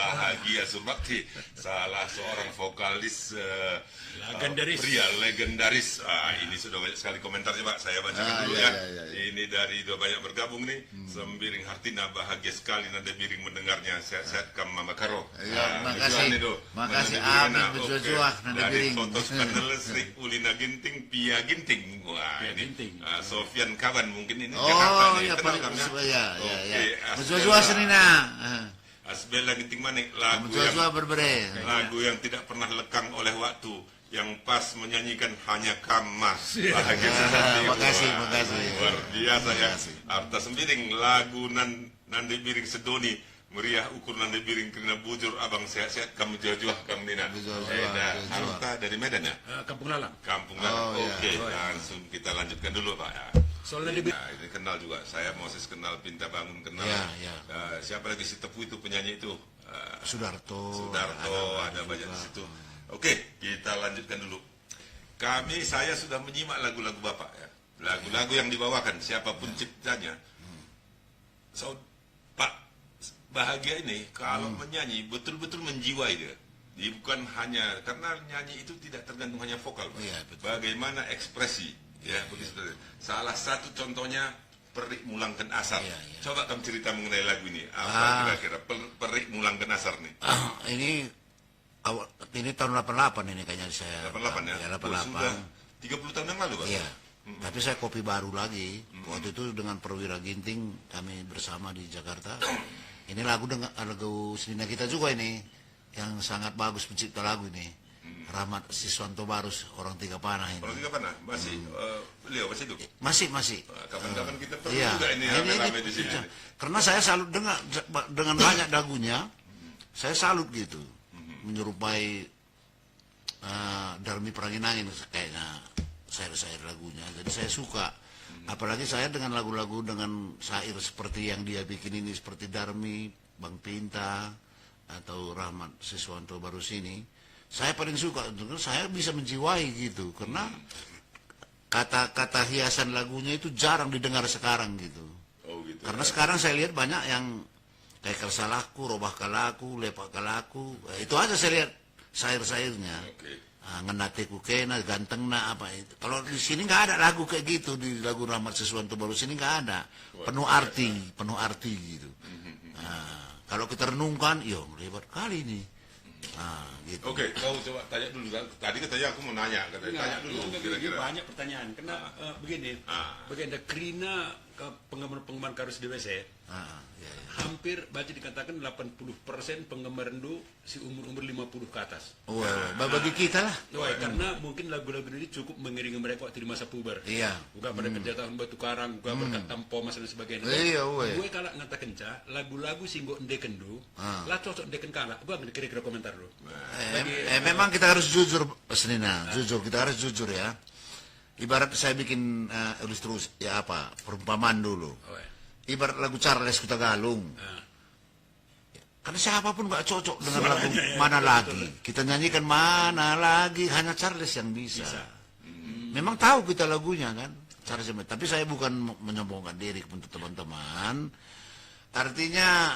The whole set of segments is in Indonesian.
Bahagia Surbakti, salah seorang vokalis legendaris. Legendaris. Ini sudah banyak sekali komentarnya, Pak. Saya bacakan dulu ya. Ini dari dua banyak bergabung nih. Sembiring Hartina, bahagia sekali Nanda Biring mendengarnya. Sehat-sehat Kam Mama Karo. Makasih Amin berjuang Nanda Dari Biring. Fotos Kanel Lestrik Ulina Ginting, Pia Ginting. Wah, ini Sofian Kawan mungkin ini Jakarta nih. Ya paling ya. Berjuang Senina. Asbela Ginting Manik, lagu yang tidak pernah lekang oleh waktu, yang pas menyanyikan hanya Kamas. Bahagia sekali. Makasih. Luar biasa ya. Arta Sembiring, lagu Nandi Biring Sedoni, meriah ukur Nandi Biring kena bujur, abang sehat-sehat, kamu jual kamu Nina. Arta dari Medan ya? Kampung Lalang. Kampung Lalang. Oke, langsung kita lanjutkan dulu Pak ya. Soalnya ini kenal juga, saya Moses kenal, Pinta Bangun kenal. Siapa lagi si Tepu itu penyanyi itu? Sudarto, ada banyak di situ. Oke, kita lanjutkan dulu. Saya sudah menyimak lagu-lagu Bapak ya. Lagu-lagu yang dibawakan, siapapun ciptanya. Pak, Bahagia ini kalau menyanyi betul-betul menjiwai dia. Bukan hanya, karena nyanyi itu tidak tergantung hanya vokal. Bagaimana ekspresi. Ya, begitu. Salah satu contohnya Perik Mulangken Asar. Coba kamu cerita mengenai lagu ini. Apa kira-kira Perik Mulangken Asar nih? Ini tahun 88 ini kayaknya saya. 88 ya? 88. Sudah 30 tahun yang lalu, Pak? Iya. Tapi saya kopi baru lagi. Waktu itu dengan Perwira Ginting kami bersama di Jakarta. Ini lagu Senina kita juga ini, yang sangat bagus pencipta lagu ini. Rahmat Siswanto Barus, orang Tiga Panah ini. Orang Tiga Panah masih beliau masih hidup. Masih. Kapan-kapan kita perlu juga ini rame-rame di sini. Karena saya salut dengan banyak lagunya. Saya salut gitu, menyerupai Darmi Peranginangin kayaknya syair-syair lagunya. Jadi saya suka. Apalagi saya dengan lagu-lagu dengan syair seperti yang dia bikin ini, seperti Darmi, Bang Pinta, atau Rahmat Siswanto Barus ini. Saya paling suka, saya bisa menjiwai gitu, karena kata-kata hiasan lagunya itu jarang didengar sekarang gitu. Karena sekarang saya lihat banyak yang kayak Kersalahku, Robah Kalaku, Lepak Kalaku, itu aja saya lihat syair-syairnya. Ngenateku kena, ganteng na apa itu. Kalau di sini nggak ada lagu kayak gitu, di lagu Rahmat Siswanto Barus ini nggak ada. Penuh arti gitu. Kalau kita renungkan, hebat kali ini. Gitu. Oke, kau coba tanya dulu. Tadi katanya aku mau nanya, tanya dulu kira-kira. Banyak pertanyaan. Karena begini, ada Krina ke penggemar Karus DWC. Hampir baca dikatakan 80% penggemar Rindu si umur 50 ke atas. Bagi kita lah. Karena mungkin lagu-lagu ini cukup mengiringi mereka waktu di masa puber. Bukan pada kerja tahun Batu Karang, bukan berkat tampo dan sebagainya. Gue kalau ngatakan lagu-lagu singgo ndekendu, lah cocok ndeken kalah. Gue kira-kira komentar dulu. Memang kita harus jujur, Senina. Kita harus jujur ya. Ibarat saya bikin terus ya apa perumpamaan dulu. Ibarat lagu Charles Kutagalung. Karena siapapun nggak cocok dengan lagu mana lagi. Kita nyanyikan mana lagi, hanya Charles yang bisa. Memang tahu kita lagunya kan, Charles. Tapi saya bukan menyombongkan diri untuk teman-teman. Artinya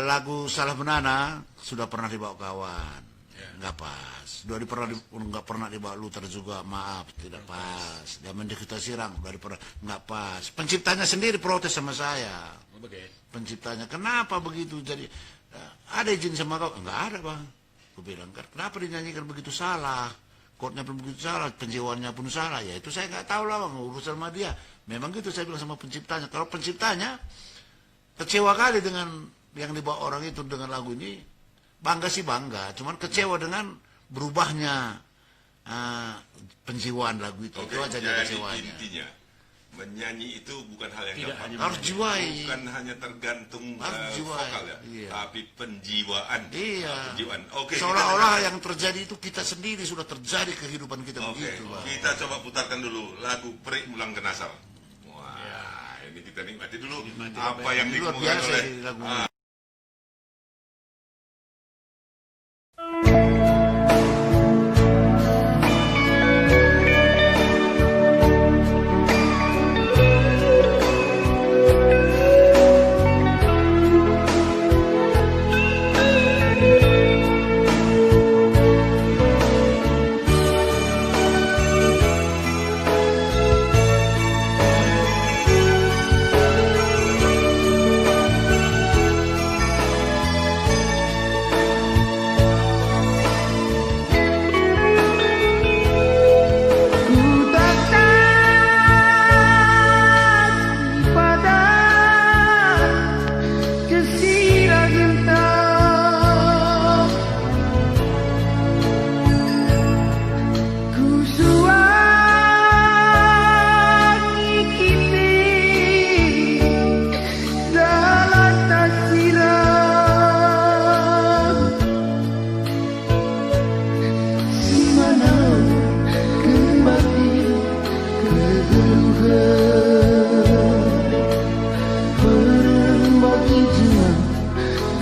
lagu Salah Menana sudah pernah dibawa kawan. Nggak pas. Nggak pernah dibawa Luther juga, maaf, tidak pas. Zaman di kita Sirang nggak pas. Penciptanya sendiri protes sama saya. Penciptanya, kenapa begitu? Jadi ada izin sama kau? Nggak ada bang. Aku bilang, kenapa dinyanyikan begitu salah? Chordnya pun begitu salah, penjiwaannya pun salah. Ya itu saya nggak tahu lah bang, urusan sama dia. Memang gitu saya bilang sama penciptanya. Kalau penciptanya kecewa kali dengan yang dibawa orang itu dengan lagu ini. Bangga sih bangga, cuman kecewa dengan berubahnya penjiwaan lagu itu. Itu aja kecewanya. Intinya menyanyi itu bukan hal yang gampang. Harus jiwai. Bukan hanya tergantung vokal ya, tapi penjiwaan. Penjiwaan. Seolah-olah yang terjadi itu kita sendiri, sudah terjadi kehidupan kita begitu. Kita coba putarkan dulu lagu Perik Mulangken Asar. Wah, ini kita nikmati dulu apa yang dikemukakan oleh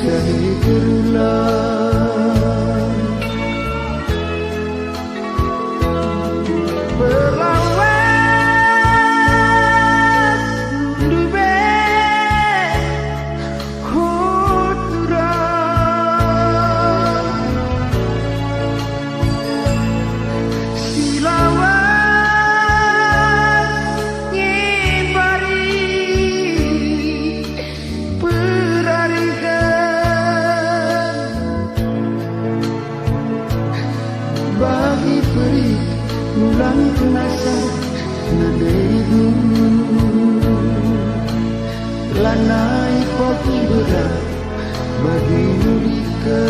jahe terulang berlawas dube koturang silawas nyebari bagi peri ulang kenasa nadaibu lanai pagi berat bagi nurika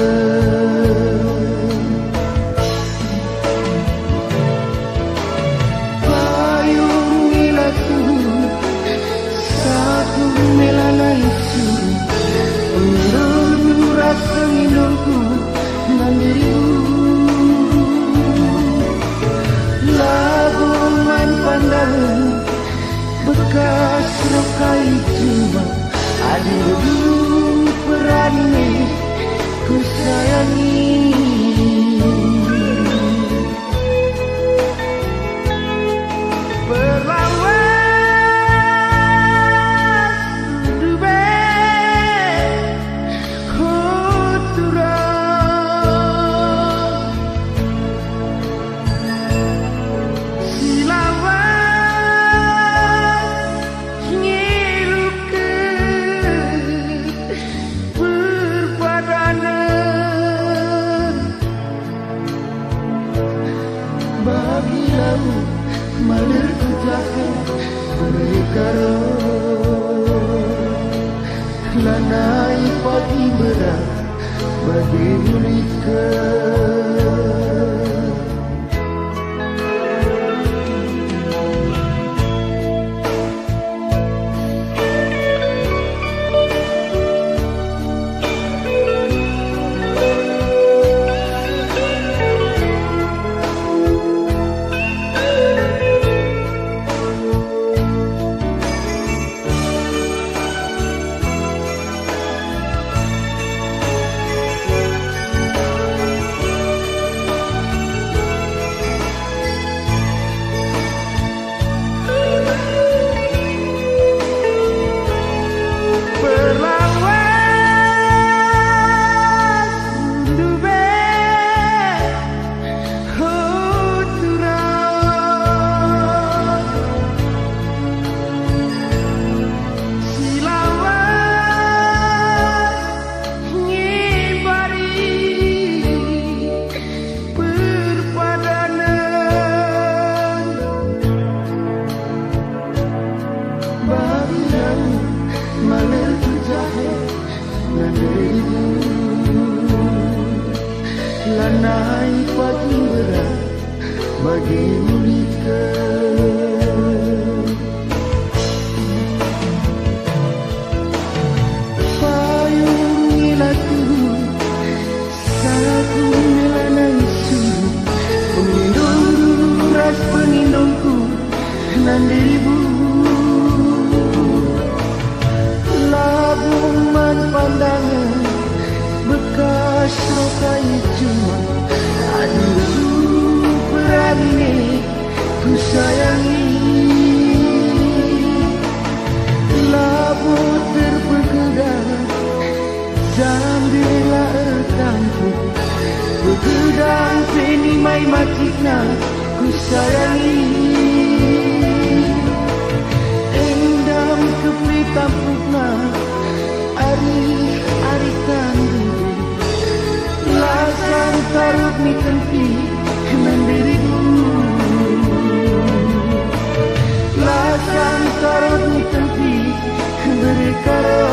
payung milatu satu melana isu menurut rasa minumku mandirimu lagungan pandangan bekas rokai jiwa aduh perani ku sayangi berlawas dube koturang bagi lau malir kujakan mereka lanai pagi berat bagi mereka lanai pagi berat bagi mereka payung ilatu satu melana isu penindung ras penindungku nan diribu lagungan pandangan bekas rokai cuma aduh berani ku sayangi labu terbegadang jambela erkanku begadang peni mai matikna ku sayangi endam kepi tampukna ari kandi lasan taruk ni tempi mandiriku lasan taruk ni tempi berkaro